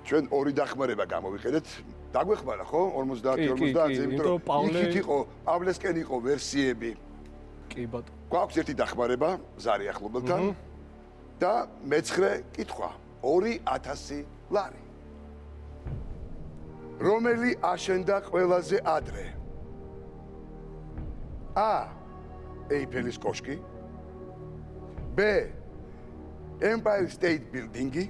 ჩვენ 2 დახმარება გამოვიყენეთ. დაგვეხმარა ხო? 50-50-ზე, იმიტომ რომ იქით იყო, პავლესკენ იყო ვერსიები. კი ბატონო. გვაქვს ერთი დახმარება ზარი ახლობელთან და მეცხრე კითხვა 2000 ლარი. რომელი აშენდა ყველაზე ადრე? A. ეიფელის კოშკი B. Empire State Building-ი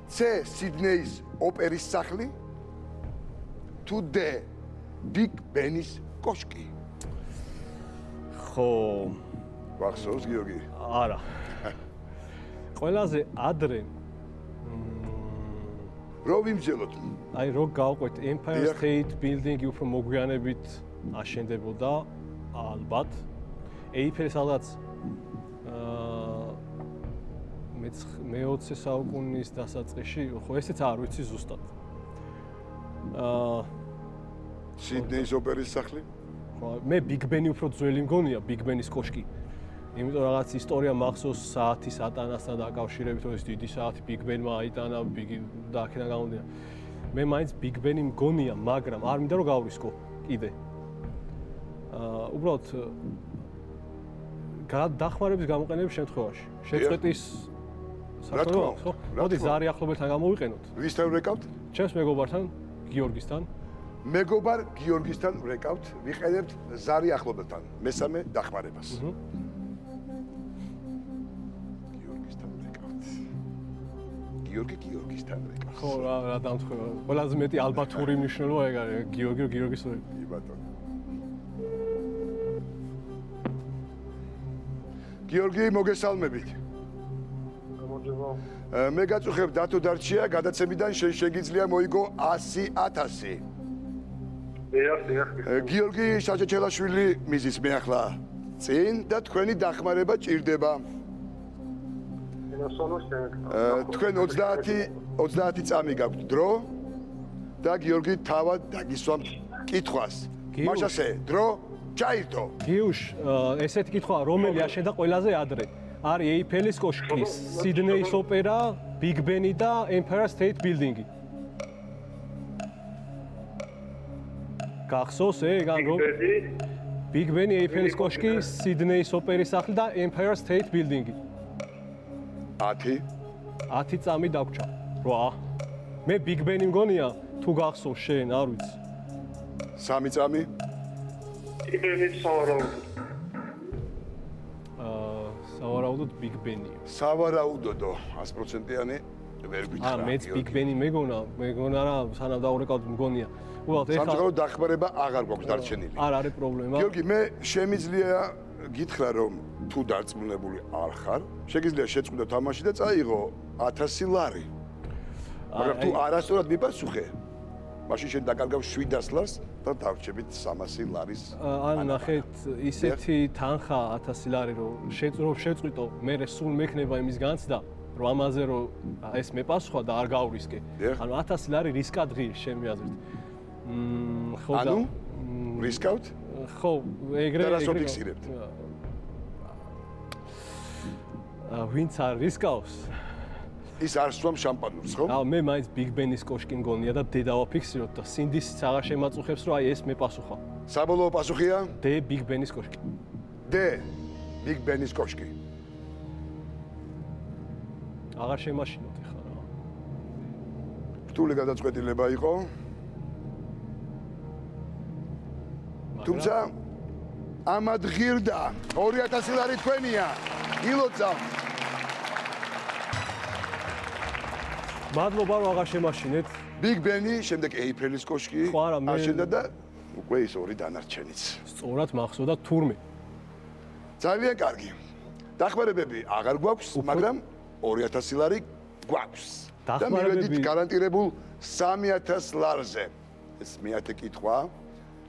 C. სიდნეის ოპერის სახლი თუ D. Big Ben-ის კოშკი. ხო, ვახსოვს გიორგი? არა. ყველაზე ადრე რო ვიმძელოთ. აი რო გავყვეთ Empire State Building-ი უფრო მოგვიანებით აშენდებოდა ალბათ. ეიფელის ალბათ მე-20 საუკუნის დასაწყისში, ხო ესეც არ ვიცი ზუსტად. სიდნეის ოპერის სახლი? ხო, მე Big Ben-ი უფრო ძველი მგონია, Big Ben-ის კოშკი. იმიტომ რაღაც ისტორია მახსოვს საათის ატანასთან დაკავშირებით, რომ ეს დიდი საათი Big Ben-მა აიტანა, და აქედან გამომდინარე. მე მაინც Big Ben-ი მგონია, მაგრამ არ მინდა რომ გავრისკო კიდე. უბრალოდ დახმარების გამოყენების შემთხვევაში. შეწყვეტის რა ხო? მოდი ზარი ახლობელთან გამოვიყენოთ. ვისთან ვრეკავთ? ჩემს მეგობართან, გიორგისთან. მეგობარ გიორგისთან ვრეკავთ, ვიყენებთ ზარი ახლობელთან. მესამე დახმარებას. გიორგისთან ვრეკავთ. გიორგისთან ვრეკავთ. ხო, რა დამთხოვა. ყველაზე მეტი ალბათური მნიშვნელობა ეგ არის, გიორგის კი ბატონო. გიორგი, მოგესალმებით. მე გაწუხებ დათო დარჩია, გადაცემიდან შეგიძლია მოიგო 100,000. გიორგი შაჭეჩელაშვილი მიზის მე ახლა წინ და თქვენი დახმარება ჭირდება. თქვენ 30 წამი გაქვთ დრო და გიორგი თავად დაგისვამთ კითხვას. მაშასე დრო ჩაირთო. გიუშ, ესეთი კითხვა, რომელი აშენდა ყველაზე ადრე? არის ეიფელის კოშკი, სიდნეის ოპერა, Big Ben-ი და Empire State Building-ი. გახსოვს ეგ ან რომ Big Ben-ი, ეიფელის კოშკი, სიდნეის ოპერის სახლი და Empire State Building-ი. 10 წამი დაგვრჩა. 8. მე Big Ben-ი მგონია, თუ გახსოვს შენ, არ ვიცი. 3 წამი. სავარაუდოდ Big Ben-ია. სავარაუდოდო 100%-იანი ვერ გითხრა. აა მეც Big Ben-ი მეგონა რა სანამ დაურეკავთ მგონია. უბრალოდ ეხლა სამწუხაროდ დახმარება აღარ გვაქვს დარჩენილი. არ არის პრობლემა. გიორგი, მე შემიძლია გითხრა რომ თუ დარწმუნებული არ ხარ, შეგიძლია შეწყვიტო თამაში და წაიღო 1000 ლარი. მაგრამ თუ არასწორად მიპასუხე, მაშინ შენ დაკარგავ 700 ლარს და დარჩებით 300 ლარის. ანუ ნახეთ, ისეთი თანხა 1000 ლარი რომ შეწყვიტო, მე სულ მექნება იმის განცდა, რომ ამაზე რომ ეს მეპასუხა და არ გავრისკე. ანუ 1000 ლარი რისკად ღირს შემი აზრით. ხო და ანუ რისკავთ? ხო, ეგრე და რას ვფიქსირებთ? ვინც არ რისკავს? ის არ სვამ შამპანურს, ხო? აა მე მაინც Big Ben-ის კოშკი მგონია და დე დავაფიქსიროთ და სინდისიც აღარ შემაწუხებს რომ აი ეს მეპასუხა. საბოლოო პასუხია? დე Big Ben-ის კოშკი. დე Big Ben-ის კოშკი. აღარ შემაშინოთ ეხლა რა. რთული გადაწყვეტილება იყო. თუმცა ამად ღირდა 2000 ლარი თქვენია. ილოცა მადლობა რომ აღარ შემაშინეთ. Big Ben-ი, შემდეგ Eiffel-ის კოშკი ხო, არა, მე- აშენდა და უკვე ის ორი დანარჩენიც. სწორად მახსოვდა თურმე. ძალიან კარგი. დახმარებები აღარ გვაქვს, მაგრამ 2000 ლარი გვაქვს. და დახმარებები- მივედით გარანტირებულ 3000 ლარზე. ეს მეათე კითხვა.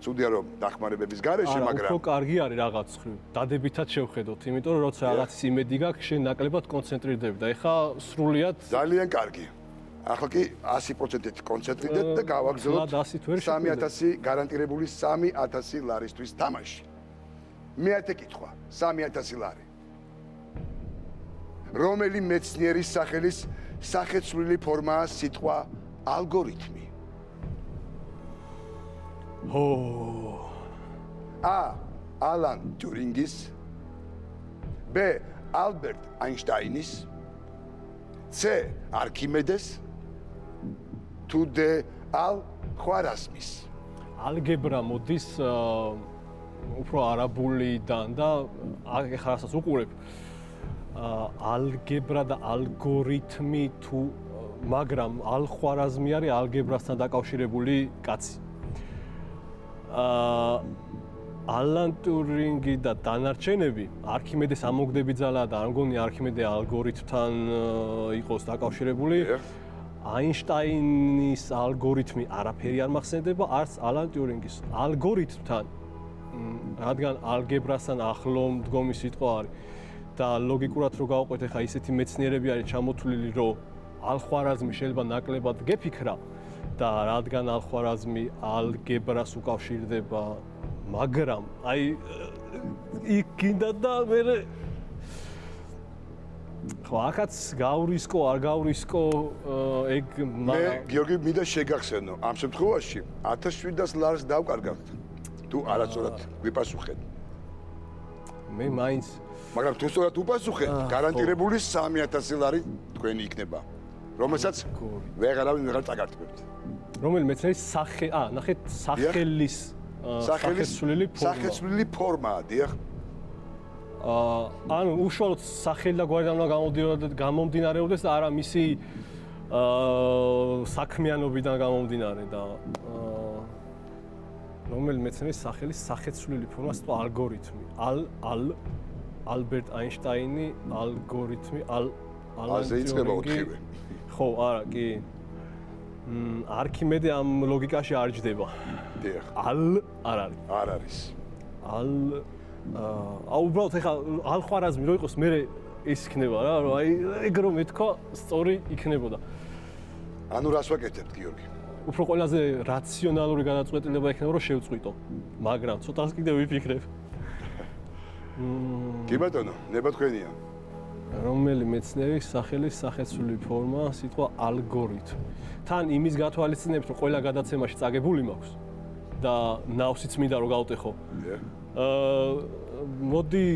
ცუდია რომ დახმარებების გარეშე, არა, მაგრამ უფრო კარგი არის რაღაც ხრივ. დადებითად შევხედოთ, იმიტომ რომ როცა რაღაცის იმედი გაქვს, შენ ნაკლებად კონცენტრირდები და ეხა სრულიად ძალიან კარგი. ახლა კი 100%-ით კონცენტრირდეთ და გავაგზავნოთ ნაკლად 100-ით ვერ 3000 გარანტირებული 3000 ლარისთვის თამაში. მეათე კითხვა, 3000 ლარი. რომელი მეცნიერის სახელის სახეცვლილი ფორმაა სიტყვა ალგორითმი? ო A. ალან ტიურინგის, B. ალბერტ აინშტაინის, C. არქიმედეს, თუ D. ალ ხვარაზმის. ალგებრა მოდის უფრო არაბულიდან და ეხლა რასაც უყურებ ალგებრა და ალგორითმი თუ მაგრამ ალ-ხვარაზმი არის ალგებრასთან დაკავშირებული კაცი. ალან ტიურინგი და დანარჩენები არქიმედეს ამოგდები ძალა და არ მგონი არქიმედე ალგორითმთან იყოს დაკავშირებული. აინშტაინის ალგორითმი არაფერი არ მახსენდება, არც ალან ტიურინგის. ალგორითმთან რადგან ალგებრასთან ახლო მდგომი სიტყვა არის და ლოგიკურად რო გავყვეთ ახლა ისეთი მეცნიერები არის ჩამოთვლილი, რომ ალ-ხვარაზმი შეიძლება ნაკლებად გეფიქრა და რადგან ალ-ხვარაზმი ალგებრას უკავშირდება, მაგრამ აი იქ გინდა და მე ხო ახაც გავრისკო, არ გავრისკო ეგ მე გიორგი მინდა შეგახსენო, ამ შემთხვევაში 1700 ლარს დავკარგავთ. თუ არასწორად გვიპასუხეთ. მე მაინც მაგრამ თუ სწორად უპასუხეთ, გარანტირებული 3000 ლარი თქვენი იქნება, რომელსაც ვეღარავინ ვეღარ წაგართმევთ. რომელი მეცნიერის ნახეთ სახელის სახეცვლილი ფორმა. სახეცვლილი ფორმაა, დიახ. ანუ უშუალოდ სახელი და გვარიდან უნდა გამომდინარეობდეს და არა მისი საქმიანობიდან გამომდინარე და რომელი მეცნიერის სახელის სახეცვლილი ფორმა სიტყვა ალგორითმი. ალბერტ აინშტაინი, ალგორითმი, აზე იწყება 4-ვე. ხო, არა, კი. არქიმედე ამ ლოგიკაში არ ჯდება. დიახ. არ არის. არ არის. უბრალოდ ეხლა ალ-ხვარაზმი რო იყოს, მე ის იქნება რა, რომ აი ეგ რომ მეთქვა, სწორი იქნებოდა. ანუ რას ვაკეთებთ, გიორგი? უფრო ყველაზე რაციონალური გადაწყვეტილება იქნება, რომ შევწყვიტო. მაგრამ ცოტას კიდევ ვიფიქრებ. კი ბატონო, ნება თქვენია. რომელი მეცნიერის სახელის სახეცვლილი ფორმა სიტყვა ალგორითმი. თან იმის გათვალისწინებით, რომ ყველა გადაცემაში წაგებული მაქვს და ნავსიც მინდა რომ გავტეხო. მოდი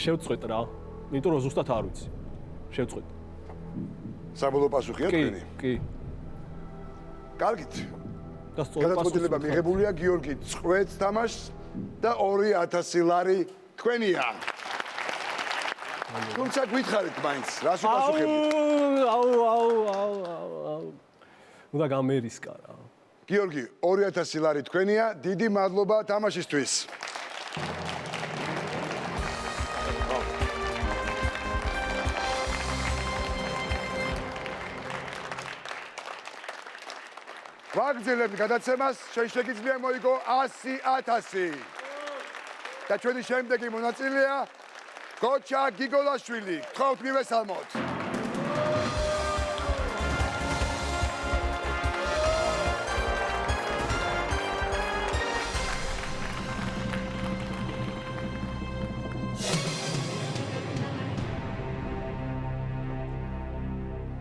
შევწყვეტ რა. იმიტომ რომ ზუსტად არ ვიცი. შევწყვეტ. საბოლოო პასუხია თქვენი? კი. კარგით. და სწორი პასუხი. გადაწყვეტილება მიღებულია, გიორგი წყვეტს თამაშს და 2000 ლარი თქვენია. თუმცა გითხარით მაინც, რას უპასუხებთ? აუ. უნდა გამერისკა რა. გიორგი, 2000 ლარი თქვენია, დიდი მადლობა თამაშისთვის. ვაგრძელებთ გადაცემას, შენ შეგიძლია მოიგო 100,000. და ჩვენი შემდეგი მონაწილეა გოჩა გიგოლაშვილი. გთხოვთ მივესალმოთ.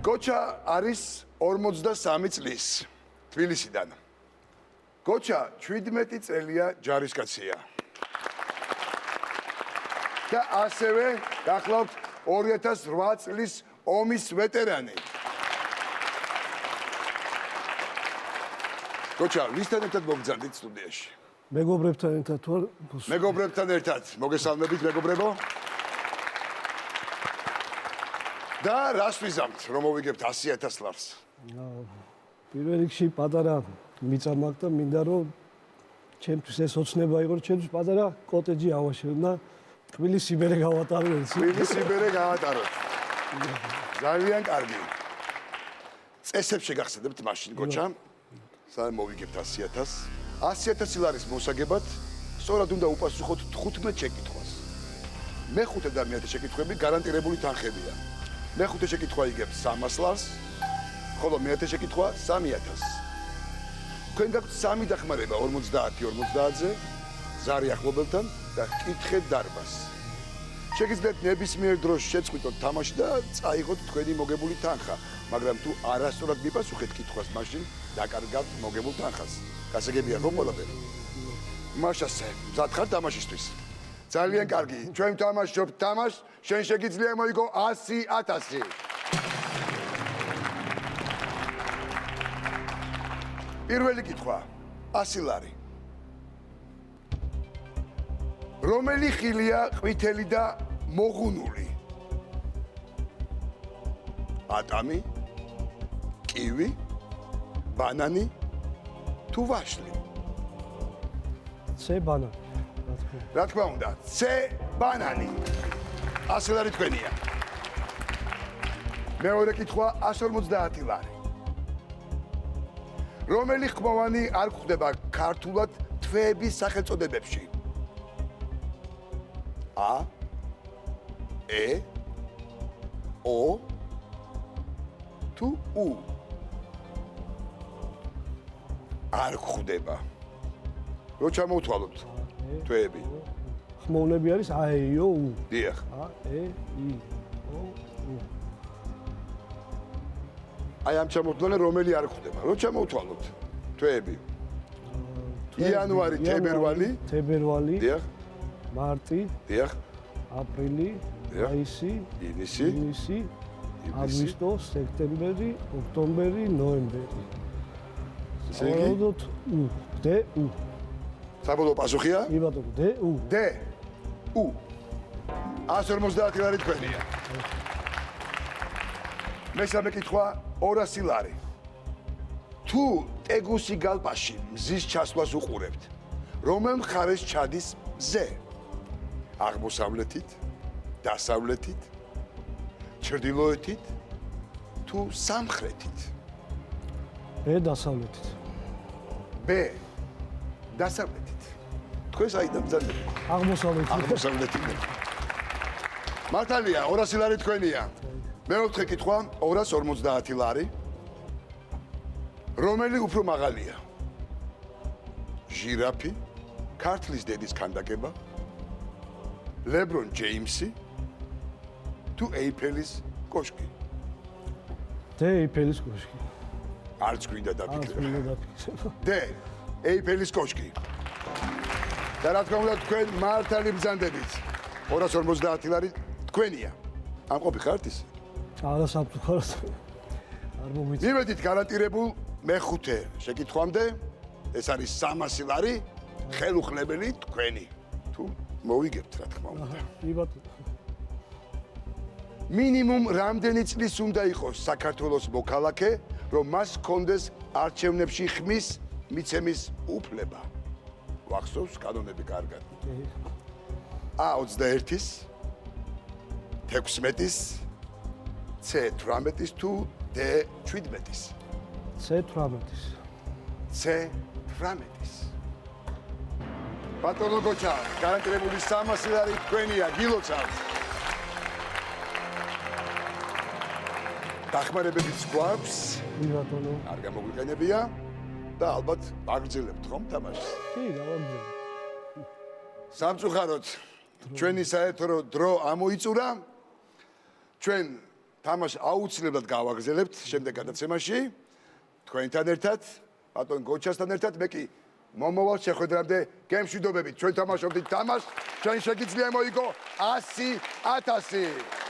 გოჩა არის 53 წლის თბილისიდან. გოჩა 17 წელია ჯარისკაცია. და ასევე გახლავთ 2008 წლის ომის ვეტერანი. გოჩა, ვისთან ერთად მოგზავნით სტუდიაში? მეგობრებთან ერთად ვარ. მეგობრებთან ერთად. მოგესალმებით, მეგობრებო. და რას ვიზამთ, რომ მოვიგებთ 100,000 ლარს? პირველ რიგში პატარა მიწა მაქვს და მინდა რომ ჩემთვის ეს ოცნება იყო, რომ ჩემთვის პატარა კოტეჯი ავაშენო და თბილისი მერე გავატარო ეს. თბილისი მერე გავატაროთ. ძალიან კარგი. წესებს შეგახსენებთ მაშინ გოჩა. სანამ მოვიგებთ 100,000. 100,000 ლარის მოსაგებად სწორად უნდა უპასუხოთ 15 შეკითხვას. მეხუთე და მეათე შეკითხვები გარანტირებული თანხებია. მეხუთე შეკითხვა იგებს 300 ლარს, ხოლო მეათე შეკითხვა 3,000. თქვენ გაქვთ 3 დახმარება 50-50-ზე, ზარი ახლობელთან და კითხეთ დარბას. შეგიძლიათ ნებისმიერ დროს შეწყვიტოთ თამაში და წაიღოთ თქვენი მოგებული თანხა, მაგრამ თუ არასწორად მიპასუხეთ კითხვას, მაშინ დაკარგავთ მოგებულ თანხას. გასაგებია რომ ყველაფერი. მაშასე, მზად ხარ თამაშისთვის? ძალიან კარგი. ჩვენ ვთამაშობთ თამაშს, შენ შეგიძლია მოიგო 100,000. პირველი კითხვა. 100 ლარი. რომელი ხილია ყვითელი და მოღუნული? ატამი, კივი, ბანანი თუ ვაშლი? C ბანანი. რა თქმა უნდა, C ბანანი. 100 ლარი თქვენია. მეორე კითხვა 150 ლარი. რომელი ხმოვანი არ გვხვდება ქართულად თვეების სახელწოდებებში? A, E, O თუ U? არ გვხვდება. რო ჩამოვთვალოთ თვეები. ხმოვნები არის A, E, O, U. დიახ. A, E, I, O, U. აი ამ ჩამოვთვალე რომელი არ გვხვდება. რო ჩამოვთვალოთ თვეები. იანვარი, თებერვალი. დიახ. მარტი, დიახ. აპრილი, მაისი, ივნისი, აგვისტო, სექტემბერი, ოქტომბერი, ნოემბერი. ესე იგი? საერთოდ U, D, U. საბოლოო პასუხია? კი ბატონო, D, U. D, U. 150 ლარი თქვენია. მესამე კითხვა 200 ლარი. თუ ტეგუსი გალპაში მზის ჩასვლას უყურებთ, რომელ მხარეს ჩადის მზე? აღმოსავლეთით, დასავლეთით, ჩრდილოეთით თუ სამხრეთით? B დასავლეთით. B დასავლეთით. თქვენ საიდან ბრძანებით? აღმოსავლეთით. აღმოსავლეთით. მართალია, 200 ლარი თქვენია. მეოთხე კითხვა 250 ლარი. რომელი უფრო მაღალია? ჟირაფი, ქართლის დედის ქანდაკება, ლებრონ ჯეიმსი თუ ეიფელის კოშკი? D ეიფელის კოშკი. არც გვინდა დაფიქრება. მინდა დაფიქრება. D ეიფელის კოშკი. და რა თქმა უნდა თქვენ მართალი ბრძანდებით. 250 ლარი თქვენია. ამყოფი ხართ ის? არასაფრთხოდ. არ მომიწევს. იმედით გარანტირებულ მეხუთე შეკითხვამდე ეს არის 300 ლარი ხელუხლებელი თქვენი. თუ მოვიგებთ რა თქმა უნდა. კი ბატონო. მინიმუმ რამდენი წლის უნდა იყოს საქართველოს მოქალაქე, რომ მას ჰქონდეს არჩევნებში ხმის მიცემის უფლება. გვახსოვს კანონები კარგად. A21-ის, 16-ის, C18-ის თუ D17-ის. C18-ის. C18-ის. ბატონო გოჩა, გარანტირებული 300 ლარი თქვენია, გილოცავთ. დახმარებებიც გვაქვს, კი ბატონო. არ გამოგვიყენებია და ალბათ ვაგრძელებთ ხომ თამაშს. კი, გავაგზავნე. სამწუხაროდ ჩვენი საერთო დრო ამოიწურა. ჩვენ თამაშს აუცილებლად გავაგრძელებთ შემდეგ გადაცემაში. თქვენთან ერთად, ბატონ გოჩასთან ერთად, მე კი მომავალ შეხვედრამდე გემშვიდობებით. ჩვენ თამაშობდით თამაშს, ჩვენ შეგიძლია მოიგო 100,000.